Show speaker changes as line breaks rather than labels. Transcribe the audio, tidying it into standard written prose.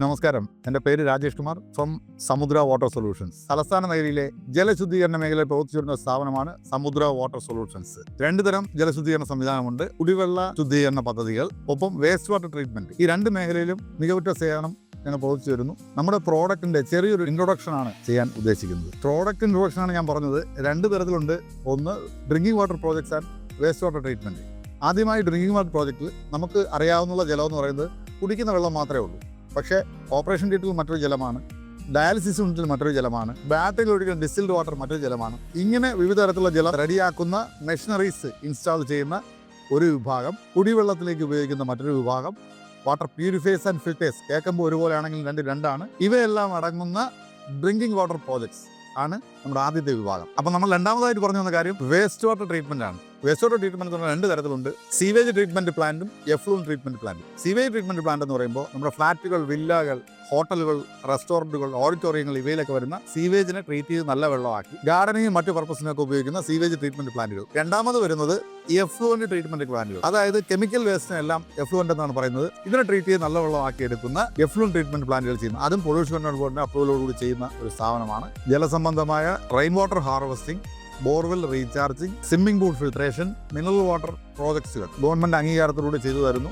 നമസ്കാരം, എൻ്റെ പേര് രാജേഷ് കുമാർ ഫ്രം സമുദ്ര വാട്ടർ സൊല്യൂഷൻസ്. തലസ്ഥാന നഗരിയിലെ ജലശുദ്ധീകരണ മേഖലയിൽ പ്രവർത്തിച്ചിരുന്ന സ്ഥാപനമാണ് സമുദ്ര വാട്ടർ സൊല്യൂഷൻസ്. രണ്ടു തരം ജലശുദ്ധീകരണ സംവിധാനമുണ്ട്: കുടിവെള്ള ശുദ്ധീകരണ പദ്ധതികൾ, ഒപ്പം വേസ്റ്റ് വാട്ടർ ട്രീറ്റ്മെന്റ്. ഈ രണ്ട് മേഖലയിലും മികവുറ്റ സേവനം ഞങ്ങൾ പ്രവർത്തിച്ചു വരുന്നു. നമ്മുടെ പ്രോഡക്റ്റിന്റെ ചെറിയൊരു ഇൻട്രൊഡക്ഷൻ ആണ് ചെയ്യാൻ ഉദ്ദേശിക്കുന്നത്. പ്രോഡക്റ്റ് ഇൻട്രൊഡക്ഷൻ ആണ് ഞാൻ പറഞ്ഞത്. രണ്ട് തരത്തിലുണ്ട്. ഒന്ന്, drinking water projects and waste water treatment. ആദ്യമായി ഡ്രിങ്കിങ് വാട്ടർ പ്രോജക്റ്റിൽ നമുക്ക് അറിയാവുന്ന ജലം എന്ന് പറയുന്നത് കുടിക്കുന്ന വെള്ളം മാത്രമേ ഉള്ളൂ. പക്ഷേ ഓപ്പറേഷൻ തിയേറ്ററിൽ മറ്റൊരു ജലമാണ്, ഡയാലിസിസ് യൂണിറ്റിൽ മറ്റൊരു ജലമാണ്, ബാറ്ററിയിൽ ഒഴിക്കുന്ന ഡിസ്റ്റിൽഡ് വാട്ടർ മറ്റൊരു ജലമാണ്. ഇങ്ങനെ വിവിധ തരത്തിലുള്ള ജലം റെഡിയാക്കുന്ന മെഷീനറീസ് ഇൻസ്റ്റാൾ ചെയ്യുന്ന ഒരു വിഭാഗം, കുടിവെള്ളത്തിലേക്ക് ഉപയോഗിക്കുന്ന മറ്റൊരു വിഭാഗം, വാട്ടർ പ്യൂരിഫയേഴ്സ് ആൻഡ് ഫിൽറ്റേഴ്സ്. കേൾക്കുമ്പോൾ ഒരുപോലെ ആണെങ്കിൽ രണ്ടാണ്. ഇവയെല്ലാം അടങ്ങുന്ന ഡ്രിങ്കിങ് വാട്ടർ പ്രോജക്ട്സ് ആണ് നമ്മുടെ ആദ്യത്തെ വിഭാഗം. അപ്പം നമ്മൾ രണ്ടാമതായിട്ട് പറഞ്ഞു വന്ന കാര്യം വേസ്റ്റ് വാട്ടർ ട്രീറ്റ്മെന്റ് ആണ്. വേസ്റ്റ് വാട്ടർ ട്രീറ്റ്മെന്റ് എന്ന് പറഞ്ഞാൽ രണ്ട് തരത്തിലുണ്ട്: സീവേജ് ട്രീറ്റ്മെന്റ് പ്ലാന്റും എഫ്ലൂന്റ് ട്രീറ്റ്മെന്റ് പ്ലാന്റും. സീവേജ് ട്രീറ്റ്മെന്റ് പ്ലാന്റ് എന്ന് പറയുമ്പോൾ നമ്മുടെ ഫ്ലാറ്റുകൾ, വില്ലകൾ, ഹോട്ടലുകൾ, റെസ്റ്റോറൻറ്റുകൾ, ഓഡിറ്റോറിയങ്ങൾ ഇവയിലൊക്കെ വരുന്ന സീവേജിനെ ട്രീറ്റ് ചെയ്ത് നല്ല വെള്ളമാക്കി ഗാർഡനിങ്ങും മറ്റു പർപ്പസിനൊക്കെ ഉപയോഗിക്കുന്ന സീവേജ് ട്രീറ്റ്മെന്റ് പ്ലാന്റുകൾ. രണ്ടാമത് വരുന്നത് എഫ്ലൂന്റ് ട്രീറ്റ്മെന്റ് പ്ലാന്റുകൾ. അതായത് കെമിക്കൽ വേസ്റ്റിനെല്ലാം എഫ്ലൂന്റ് എന്നാണ് പറയുന്നത്. ഇതിനെ ട്രീറ്റ് ചെയ്ത് നല്ല വെള്ളമാക്കി എടുക്കുന്ന എഫ്ലൂന്റ് ട്രീറ്റ്മെന്റ് പ്ലാന്റുകൾ ചെയ്യുന്നു. അതും പൊല്യൂഷൻ കൺട്രോൾ ബോർഡിന്റെ അപ്രൂവലോടുകൂടി ചെയ്യുന്ന ഒരു സ്ഥാപനമാണ്. ജലസംബന്ധമായ rain water harvesting, borewell recharging, swimming pool filtration, mineral water പ്രോജക്ട്സുകൾ ഗവൺമെന്റ് അംഗീകാരത്തിലൂടെ ചെയ്തു തരുന്നു.